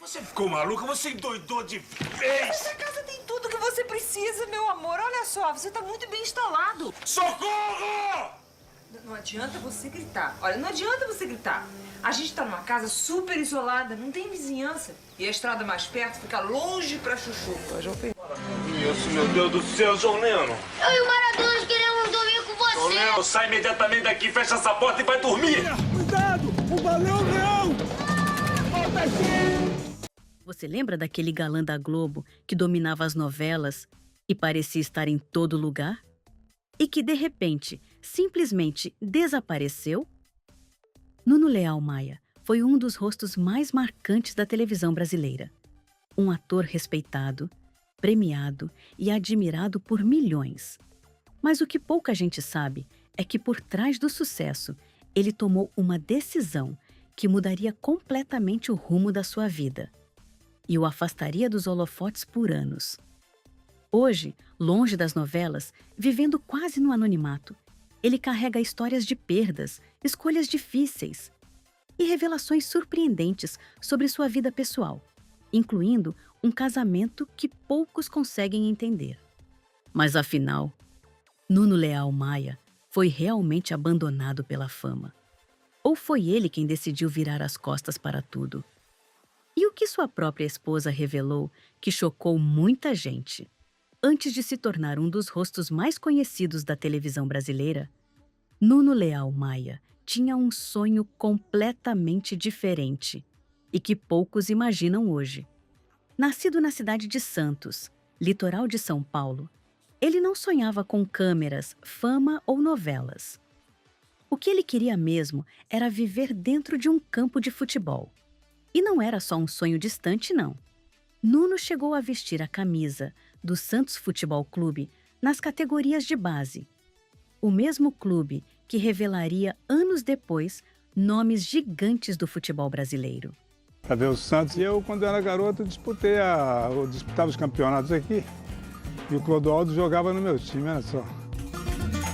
Você ficou maluca? Você endoidou de vez! Essa casa tem tudo que você precisa, meu amor. Olha só, você tá muito bem instalado. Socorro! Não adianta você gritar. Olha, não adianta você gritar. A gente tá numa casa super isolada, não tem vizinhança. E a estrada mais perto fica longe pra chuchu. Isso, meu Deus do céu, João Leno! Eu e o Maradona queremos dormir com você. João Leno, sai imediatamente daqui, fecha essa porta e vai dormir! Cuidado! O balão não! Volta aqui! Você lembra daquele galã da Globo que dominava as novelas e parecia estar em todo lugar? E que, de repente, simplesmente desapareceu? Nuno Leal Maia foi um dos rostos mais marcantes da televisão brasileira. Um ator respeitado, premiado e admirado por milhões. Mas o que pouca gente sabe é que por trás do sucesso, ele tomou uma decisão que mudaria completamente o rumo da sua vida e o afastaria dos holofotes por anos. Hoje, longe das novelas, vivendo quase no anonimato, ele carrega histórias de perdas, escolhas difíceis e revelações surpreendentes sobre sua vida pessoal, incluindo um casamento que poucos conseguem entender. Mas afinal, Nuno Leal Maia foi realmente abandonado pela fama? Ou foi ele quem decidiu virar as costas para tudo? E o que sua própria esposa revelou que chocou muita gente? Antes de se tornar um dos rostos mais conhecidos da televisão brasileira, Nuno Leal Maia tinha um sonho completamente diferente e que poucos imaginam hoje. Nascido na cidade de Santos, litoral de São Paulo, ele não sonhava com câmeras, fama ou novelas. O que ele queria mesmo era viver dentro de um campo de futebol. E não era só um sonho distante, não. Nuno chegou a vestir a camisa do Santos Futebol Clube nas categorias de base. O mesmo clube que revelaria anos depois nomes gigantes do futebol brasileiro. Para ver o Santos, e eu, quando era garoto, eu disputava os campeonatos aqui. E o Clodoaldo jogava no meu time, olha só.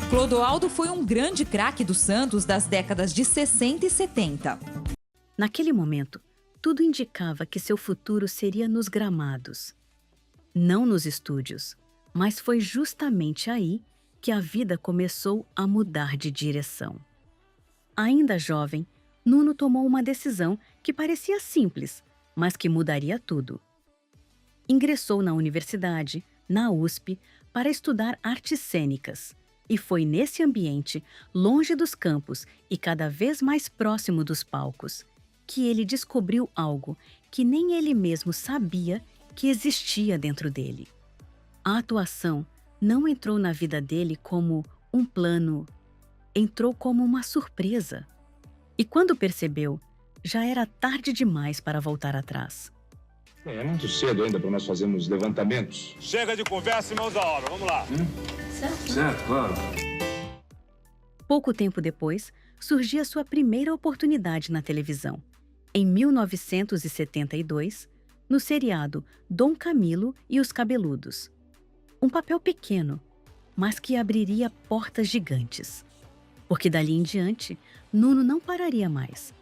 Clodoaldo foi um grande craque do Santos das décadas de 60 e 70. Naquele momento, tudo indicava que seu futuro seria nos gramados. Não nos estúdios, mas foi justamente aí que a vida começou a mudar de direção. Ainda jovem, Nuno tomou uma decisão que parecia simples, mas que mudaria tudo. Ingressou na universidade, na USP, para estudar artes cênicas. E foi nesse ambiente, longe dos campos e cada vez mais próximo dos palcos, que ele descobriu algo que nem ele mesmo sabia que existia dentro dele. A atuação não entrou na vida dele como um plano, entrou como uma surpresa. E quando percebeu, já era tarde demais para voltar atrás. É muito cedo ainda para nós fazermos levantamentos. Chega de conversa e mãos à obra, vamos lá. Certo, claro. Pouco tempo depois, surgia sua primeira oportunidade na televisão. Em 1972, no seriado Dom Camilo e os Cabeludos. Um papel pequeno, mas que abriria portas gigantes. Porque dali em diante, Nuno não pararia mais.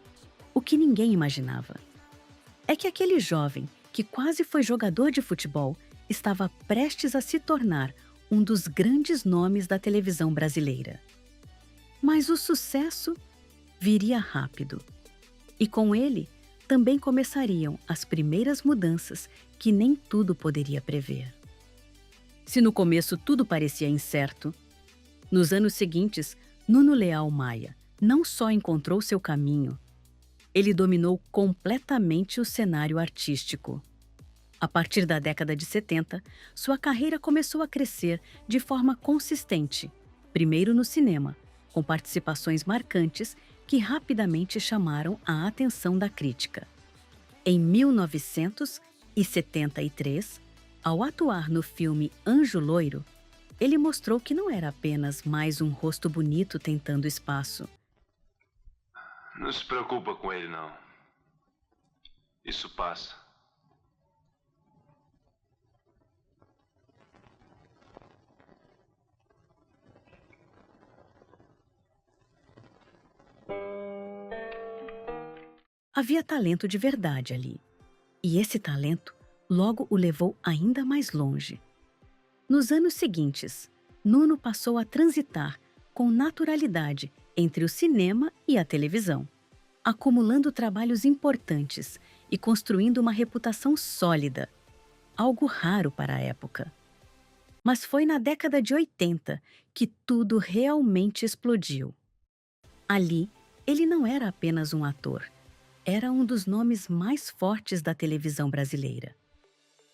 O que ninguém imaginava é que aquele jovem, que quase foi jogador de futebol, estava prestes a se tornar um dos grandes nomes da televisão brasileira. Mas o sucesso viria rápido. E com ele, também começariam as primeiras mudanças que nem tudo poderia prever. Se no começo tudo parecia incerto, nos anos seguintes, Nuno Leal Maia não só encontrou seu caminho, ele dominou completamente o cenário artístico. A partir da década de 70, sua carreira começou a crescer de forma consistente, primeiro no cinema, com participações marcantes que rapidamente chamaram a atenção da crítica. Em 1973, ao atuar no filme Anjo Loiro, ele mostrou que não era apenas mais um rosto bonito tentando espaço. Não se preocupa com ele, não. Isso passa. Havia talento de verdade ali. E esse talento logo o levou ainda mais longe. Nos anos seguintes, Nuno passou a transitar com naturalidade entre o cinema e a televisão, acumulando trabalhos importantes e construindo uma reputação sólida, algo raro para a época. Mas foi na década de 80 que tudo realmente explodiu. Ali, ele não era apenas um ator, era um dos nomes mais fortes da televisão brasileira.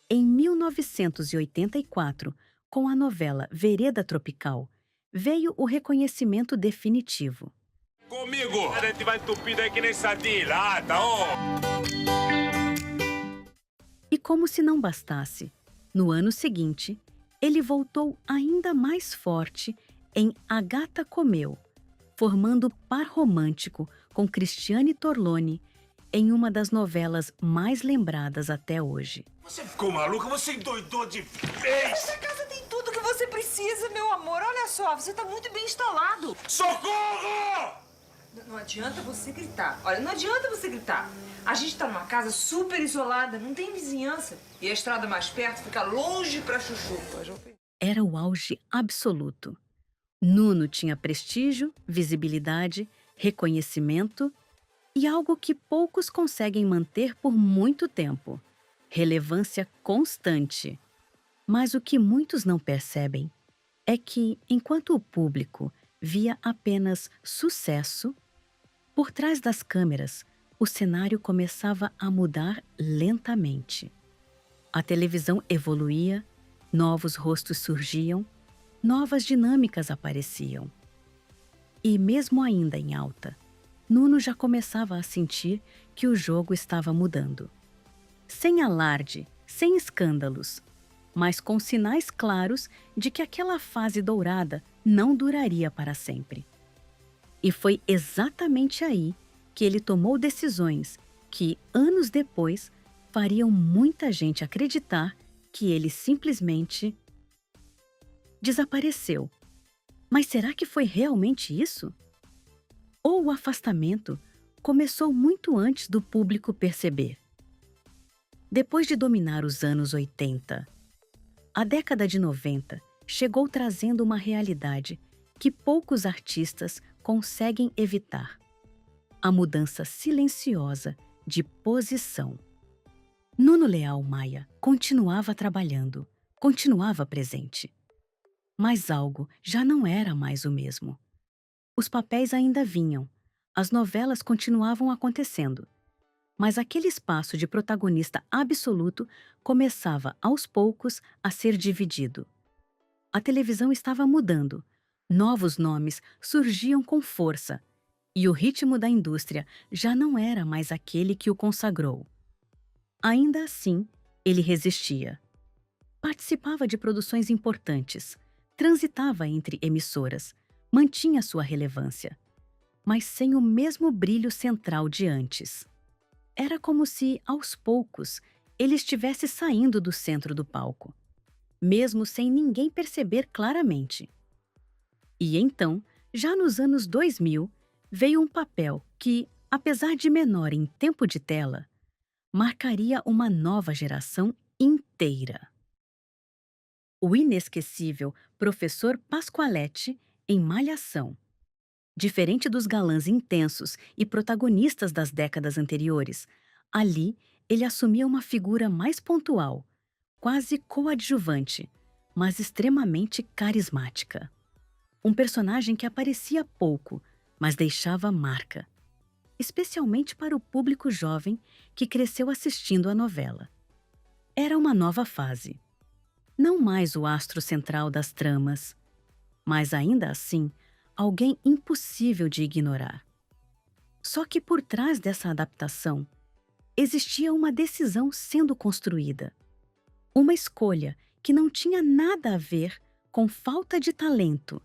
Em 1984, com a novela Vereda Tropical, veio o reconhecimento definitivo. Comigo! A gente vai entupir daí que nem sardinha, lata, ó! E como se não bastasse, no ano seguinte, ele voltou ainda mais forte em A Gata Comeu, formando par romântico com Cristiane Torlone em uma das novelas mais lembradas até hoje. Você ficou maluca? Você endoidou de vez! Essa casa tem tudo que você precisa, meu amor. Olha só, você tá muito bem instalado. Socorro! Não adianta você gritar. Olha, não adianta você gritar. A gente tá numa casa super isolada, não tem vizinhança. E a estrada mais perto fica longe pra chuchu. Era o auge absoluto. Nuno tinha prestígio, visibilidade, reconhecimento e algo que poucos conseguem manter por muito tempo: relevância constante. Mas o que muitos não percebem é que, enquanto o público via apenas sucesso, por trás das câmeras, o cenário começava a mudar lentamente. A televisão evoluía, novos rostos surgiam, novas dinâmicas apareciam. E mesmo ainda em alta, Nuno já começava a sentir que o jogo estava mudando. Sem alarde, sem escândalos, mas com sinais claros de que aquela fase dourada não duraria para sempre. E foi exatamente aí que ele tomou decisões que, anos depois, fariam muita gente acreditar que ele simplesmente desapareceu. Mas será que foi realmente isso? Ou o afastamento começou muito antes do público perceber? Depois de dominar os anos 80, a década de 90 chegou trazendo uma realidade que poucos artistas conseguem evitar: a mudança silenciosa de posição. Nuno Leal Maia continuava trabalhando, continuava presente. Mas algo já não era mais o mesmo. Os papéis ainda vinham, as novelas continuavam acontecendo, mas aquele espaço de protagonista absoluto começava aos poucos a ser dividido. A televisão estava mudando, novos nomes surgiam com força, e o ritmo da indústria já não era mais aquele que o consagrou. Ainda assim, ele resistia. Participava de produções importantes, transitava entre emissoras, mantinha sua relevância, mas sem o mesmo brilho central de antes. Era como se, aos poucos, ele estivesse saindo do centro do palco, mesmo sem ninguém perceber claramente. E então, já nos anos 2000, veio um papel que, apesar de menor em tempo de tela, marcaria uma nova geração inteira. O inesquecível Professor Pascoaletti em Malhação. Diferente dos galãs intensos e protagonistas das décadas anteriores, ali ele assumia uma figura mais pontual, quase coadjuvante, mas extremamente carismática. Um personagem que aparecia pouco, mas deixava marca, especialmente para o público jovem que cresceu assistindo a novela. Era uma nova fase. Não mais o astro central das tramas, mas ainda assim, alguém impossível de ignorar. Só que por trás dessa adaptação, existia uma decisão sendo construída. Uma escolha que não tinha nada a ver com falta de talento,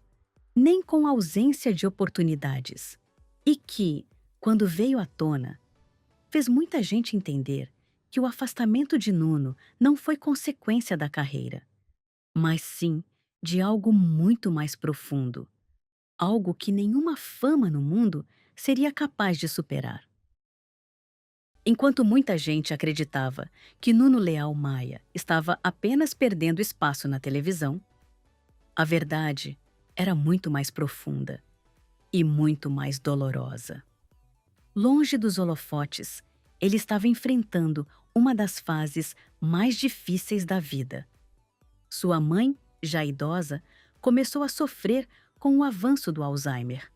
nem com ausência de oportunidades. E que, quando veio à tona, fez muita gente entender que o afastamento de Nuno não foi consequência da carreira, mas sim de algo muito mais profundo, algo que nenhuma fama no mundo seria capaz de superar. Enquanto muita gente acreditava que Nuno Leal Maia estava apenas perdendo espaço na televisão, a verdade era muito mais profunda e muito mais dolorosa. Longe dos holofotes, ele estava enfrentando uma das fases mais difíceis da vida. Sua mãe, já idosa, começou a sofrer com o avanço do Alzheimer.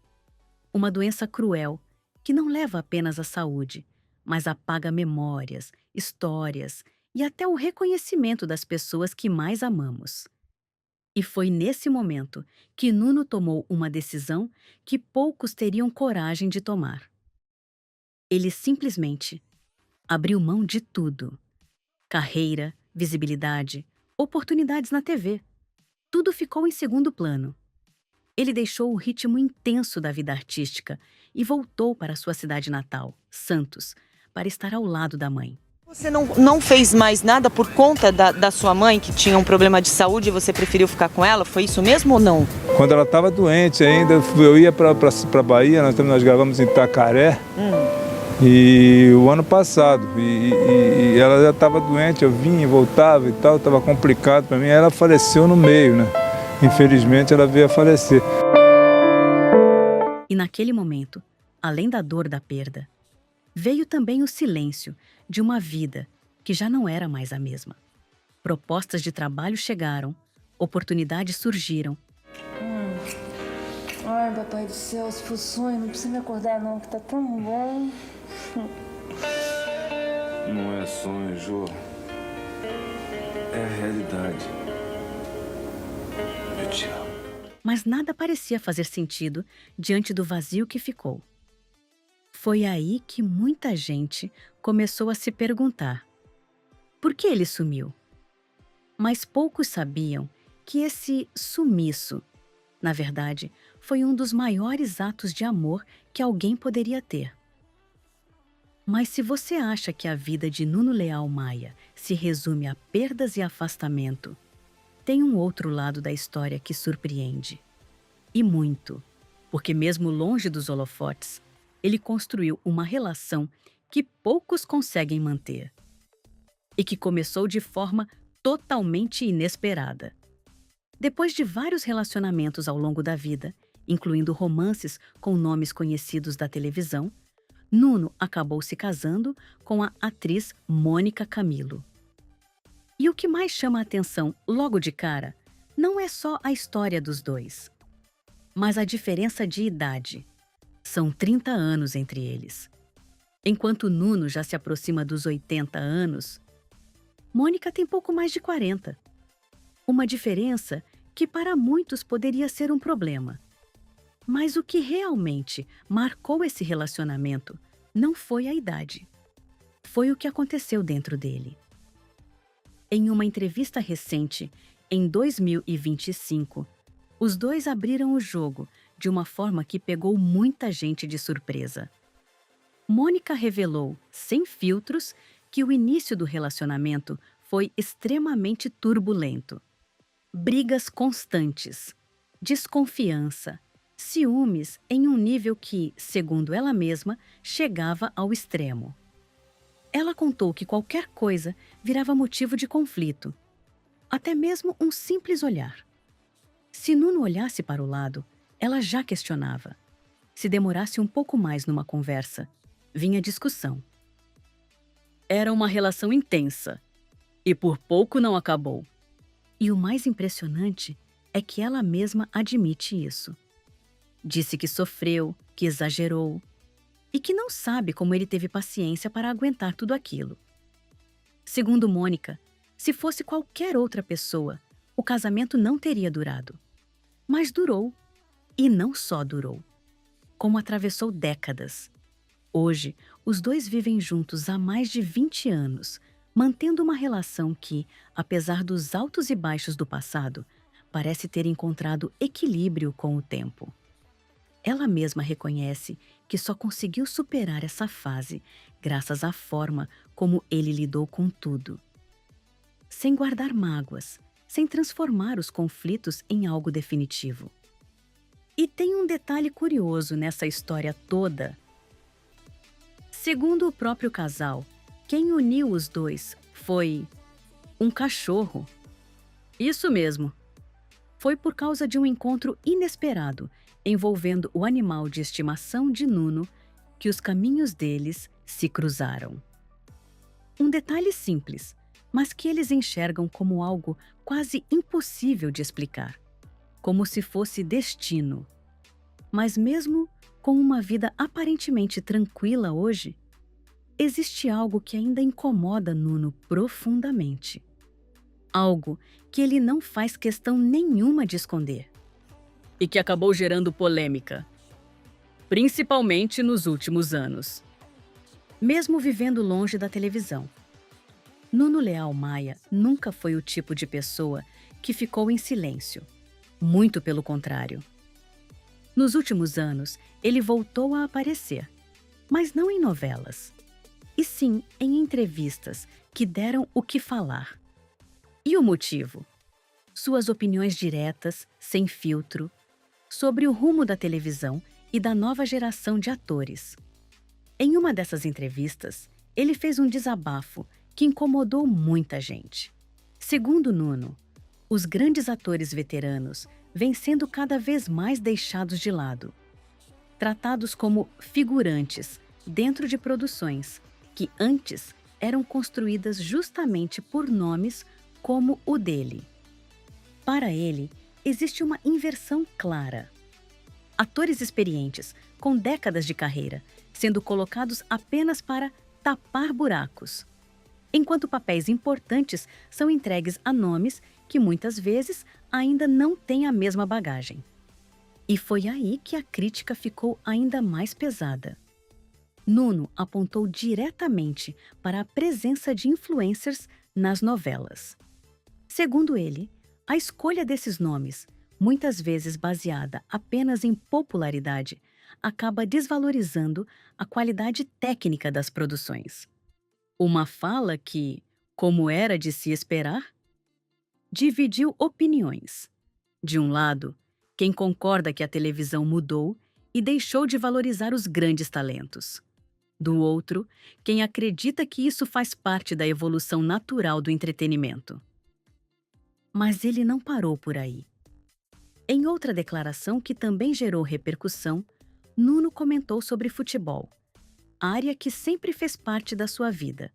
Uma doença cruel que não leva apenas à saúde, mas apaga memórias, histórias e até o reconhecimento das pessoas que mais amamos. E foi nesse momento que Nuno tomou uma decisão que poucos teriam coragem de tomar. Ele simplesmente abriu mão de tudo. Carreira, visibilidade, oportunidades na TV. Tudo ficou em segundo plano. Ele deixou o ritmo intenso da vida artística e voltou para sua cidade natal, Santos, para estar ao lado da mãe. Você não fez mais nada por conta da sua mãe, que tinha um problema de saúde, e você preferiu ficar com ela? Foi isso mesmo ou não? Quando ela estava doente ainda, eu ia para Bahia, nós gravamos em Itacaré, e o ano passado, e ela já estava doente, eu vinha e voltava e tal, estava complicado para mim, aí ela faleceu no meio, né? Infelizmente ela veio a falecer. E naquele momento, além da dor da perda, veio também o silêncio de uma vida que já não era mais a mesma. Propostas de trabalho chegaram, oportunidades surgiram. Ai, papai do céu, se for sonho, não precisa me acordar não, que tá tão bom. Não é sonho, Jô. É a realidade. Eu te amo. Mas nada parecia fazer sentido diante do vazio que ficou. Foi aí que muita gente começou a se perguntar: por que ele sumiu? Mas poucos sabiam que esse sumiço, na verdade, foi um dos maiores atos de amor que alguém poderia ter. Mas se você acha que a vida de Nuno Leal Maia se resume a perdas e afastamento, tem um outro lado da história que surpreende. E muito, porque mesmo longe dos holofotes, ele construiu uma relação que poucos conseguem manter. E que começou de forma totalmente inesperada. Depois de vários relacionamentos ao longo da vida, incluindo romances com nomes conhecidos da televisão, Nuno acabou se casando com a atriz Mônica Camilo. E o que mais chama a atenção logo de cara não é só a história dos dois, mas a diferença de idade. São 30 anos entre eles. Enquanto Nuno já se aproxima dos 80 anos, Mônica tem pouco mais de 40. Uma diferença que para muitos poderia ser um problema. Mas o que realmente marcou esse relacionamento não foi a idade. Foi o que aconteceu dentro dele. Em uma entrevista recente, em 2025, os dois abriram o jogo de uma forma que pegou muita gente de surpresa. Mônica revelou, sem filtros, que o início do relacionamento foi extremamente turbulento. Brigas constantes, desconfiança, ciúmes em um nível que, segundo ela mesma, chegava ao extremo. Ela contou que qualquer coisa virava motivo de conflito, até mesmo um simples olhar. Se Nuno olhasse para o lado, ela já questionava. Se demorasse um pouco mais numa conversa, vinha discussão. Era uma relação intensa, e por pouco não acabou. E o mais impressionante é que ela mesma admite isso. Disse que sofreu, que exagerou, e que não sabe como ele teve paciência para aguentar tudo aquilo. Segundo Mônica, se fosse qualquer outra pessoa, o casamento não teria durado. Mas durou. E não só durou, como atravessou décadas. Hoje, os dois vivem juntos há mais de 20 anos, mantendo uma relação que, apesar dos altos e baixos do passado, parece ter encontrado equilíbrio com o tempo. Ela mesma reconhece que só conseguiu superar essa fase graças à forma como ele lidou com tudo. Sem guardar mágoas, sem transformar os conflitos em algo definitivo. E tem um detalhe curioso nessa história toda. Segundo o próprio casal, quem uniu os dois foi um cachorro. Isso mesmo. Foi por causa de um encontro inesperado envolvendo o animal de estimação de Nuno que os caminhos deles se cruzaram. Um detalhe simples, mas que eles enxergam como algo quase impossível de explicar, como se fosse destino. Mas mesmo com uma vida aparentemente tranquila hoje, existe algo que ainda incomoda Nuno profundamente. Algo que ele não faz questão nenhuma de esconder. E que acabou gerando polêmica, principalmente nos últimos anos. Mesmo vivendo longe da televisão, Nuno Leal Maia nunca foi o tipo de pessoa que ficou em silêncio. Muito pelo contrário. Nos últimos anos, ele voltou a aparecer, mas não em novelas, e sim em entrevistas que deram o que falar. E o motivo? Suas opiniões diretas, sem filtro, sobre o rumo da televisão e da nova geração de atores. Em uma dessas entrevistas, ele fez um desabafo que incomodou muita gente. Segundo Nuno, os grandes atores veteranos vêm sendo cada vez mais deixados de lado, tratados como figurantes dentro de produções que antes eram construídas justamente por nomes como o dele. Para ele, existe uma inversão clara. Atores experientes, com décadas de carreira, sendo colocados apenas para tapar buracos, enquanto papéis importantes são entregues a nomes que muitas vezes ainda não têm a mesma bagagem. E foi aí que a crítica ficou ainda mais pesada. Nuno apontou diretamente para a presença de influencers nas novelas. Segundo ele, a escolha desses nomes, muitas vezes baseada apenas em popularidade, acaba desvalorizando a qualidade técnica das produções. Uma fala que, como era de se esperar, dividiu opiniões. De um lado, quem concorda que a televisão mudou e deixou de valorizar os grandes talentos. Do outro, quem acredita que isso faz parte da evolução natural do entretenimento. Mas ele não parou por aí. Em outra declaração que também gerou repercussão, Nuno comentou sobre futebol, área que sempre fez parte da sua vida,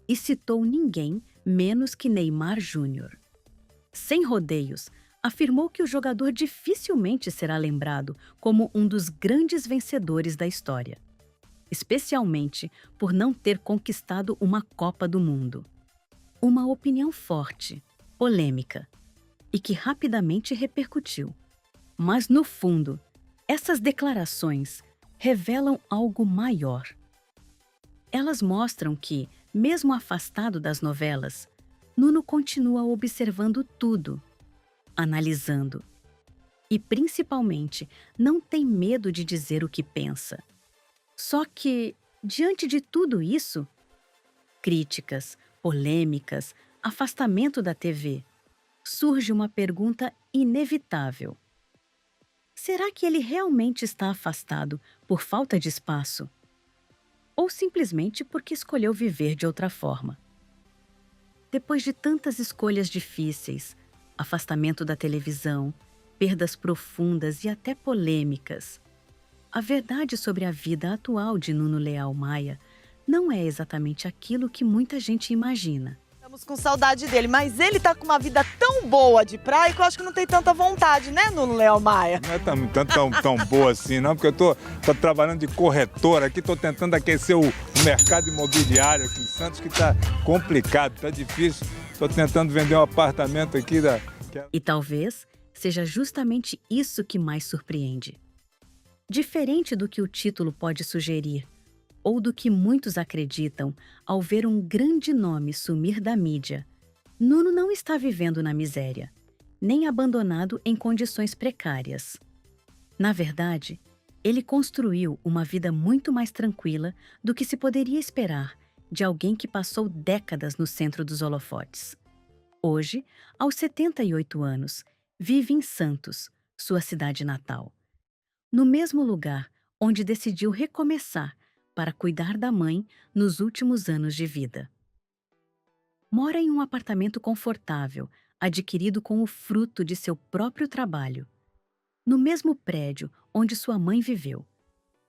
e citou ninguém menos que Neymar Júnior. Sem rodeios, afirmou que o jogador dificilmente será lembrado como um dos grandes vencedores da história, especialmente por não ter conquistado uma Copa do Mundo. Uma opinião forte, polêmica, e que rapidamente repercutiu. Mas, no fundo, essas declarações revelam algo maior. Elas mostram que, mesmo afastado das novelas, Nuno continua observando tudo, analisando. E, principalmente, não tem medo de dizer o que pensa. Só que, diante de tudo isso, críticas, polêmicas, afastamento da TV, surge uma pergunta inevitável. Será que ele realmente está afastado por falta de espaço? Ou simplesmente porque escolheu viver de outra forma? Depois de tantas escolhas difíceis, afastamento da televisão, perdas profundas e até polêmicas, a verdade sobre a vida atual de Nuno Leal Maia não é exatamente aquilo que muita gente imagina. Estamos com saudade dele, mas ele tá com uma vida tão boa de praia que eu acho que não tem tanta vontade, né, Nuno Leal Maia? Não é tão boa assim, não, porque eu tô trabalhando de corretora aqui, tô tentando aquecer o mercado imobiliário aqui em Santos, que tá complicado, tá difícil. Tô tentando vender um apartamento aqui da... E talvez seja justamente isso que mais surpreende. Diferente do que o título pode sugerir, ou do que muitos acreditam ao ver um grande nome sumir da mídia, Nuno não está vivendo na miséria, nem abandonado em condições precárias. Na verdade, ele construiu uma vida muito mais tranquila do que se poderia esperar de alguém que passou décadas no centro dos holofotes. Hoje, aos 78 anos, vive em Santos, sua cidade natal. No mesmo lugar onde decidiu recomeçar para cuidar da mãe nos últimos anos de vida. Mora em um apartamento confortável, adquirido com o fruto de seu próprio trabalho, no mesmo prédio onde sua mãe viveu,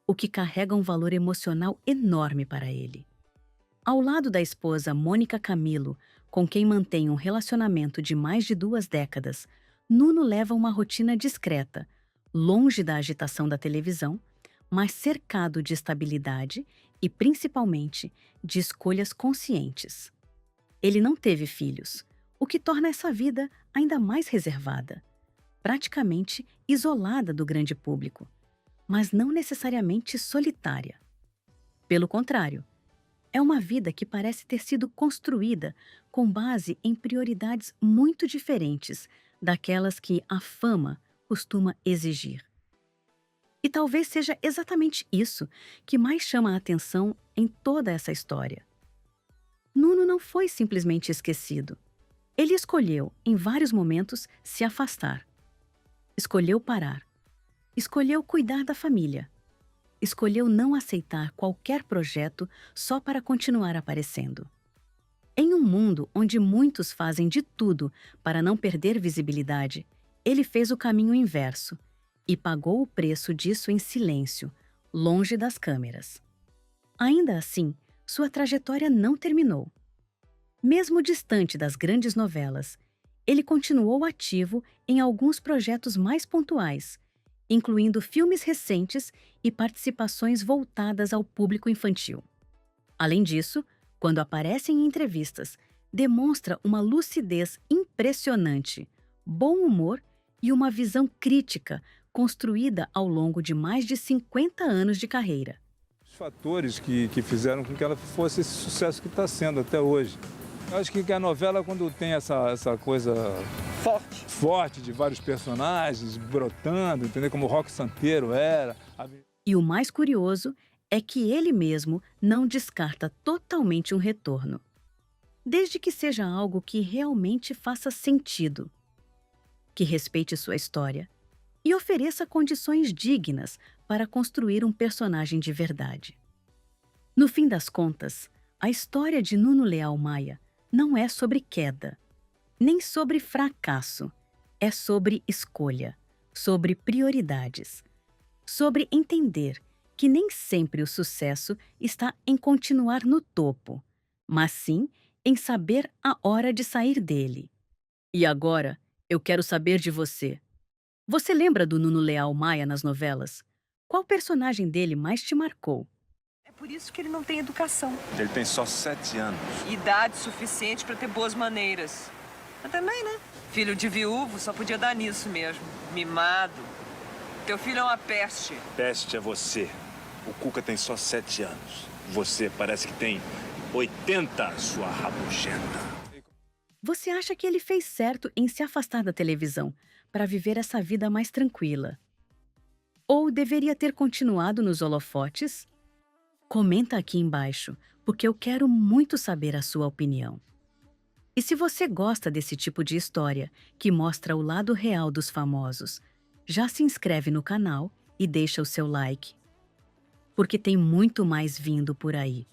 o que carrega um valor emocional enorme para ele. Ao lado da esposa Mônica Camilo, com quem mantém um relacionamento de mais de 2 décadas, Nuno leva uma rotina discreta, longe da agitação da televisão, mas cercado de estabilidade e, principalmente, de escolhas conscientes. Ele não teve filhos, o que torna essa vida ainda mais reservada, praticamente isolada do grande público, mas não necessariamente solitária. Pelo contrário, é uma vida que parece ter sido construída com base em prioridades muito diferentes daquelas que a fama costuma exigir. E talvez seja exatamente isso que mais chama a atenção em toda essa história. Nuno não foi simplesmente esquecido. Ele escolheu, em vários momentos, se afastar. Escolheu parar. Escolheu cuidar da família. Escolheu não aceitar qualquer projeto só para continuar aparecendo. Em um mundo onde muitos fazem de tudo para não perder visibilidade, ele fez o caminho inverso e pagou o preço disso em silêncio, longe das câmeras. Ainda assim, sua trajetória não terminou. Mesmo distante das grandes novelas, ele continuou ativo em alguns projetos mais pontuais, incluindo filmes recentes e participações voltadas ao público infantil. Além disso, quando aparece em entrevistas, demonstra uma lucidez impressionante, bom humor e uma visão crítica construída ao longo de mais de 50 anos de carreira. Os fatores que fizeram com que ela fosse esse sucesso que está sendo até hoje. Eu acho que a novela, quando tem essa coisa forte de vários personagens brotando, entendeu? Como o Roque Santeiro era. E o mais curioso é que ele mesmo não descarta totalmente um retorno, desde que seja algo que realmente faça sentido, que respeite sua história e ofereça condições dignas para construir um personagem de verdade. No fim das contas, a história de Nuno Leal Maia não é sobre queda, nem sobre fracasso. É sobre escolha, sobre prioridades, sobre entender que nem sempre o sucesso está em continuar no topo, mas sim em saber a hora de sair dele. E agora, eu quero saber de você. Você lembra do Nuno Leal Maia nas novelas? Qual personagem dele mais te marcou? É por isso que ele não tem educação. Ele tem só 7 anos. Idade suficiente para ter boas maneiras. Mas também, né? Filho de viúvo só podia dar nisso mesmo. Mimado. Teu filho é uma peste. Peste é você. O Cuca tem só 7 anos. Você parece que tem 80, sua rabugenta. Você acha que ele fez certo em se afastar da televisão para viver essa vida mais tranquila? Ou deveria ter continuado nos holofotes? Comenta aqui embaixo, porque eu quero muito saber a sua opinião. E se você gosta desse tipo de história, que mostra o lado real dos famosos, já se inscreve no canal e deixa o seu like, porque tem muito mais vindo por aí.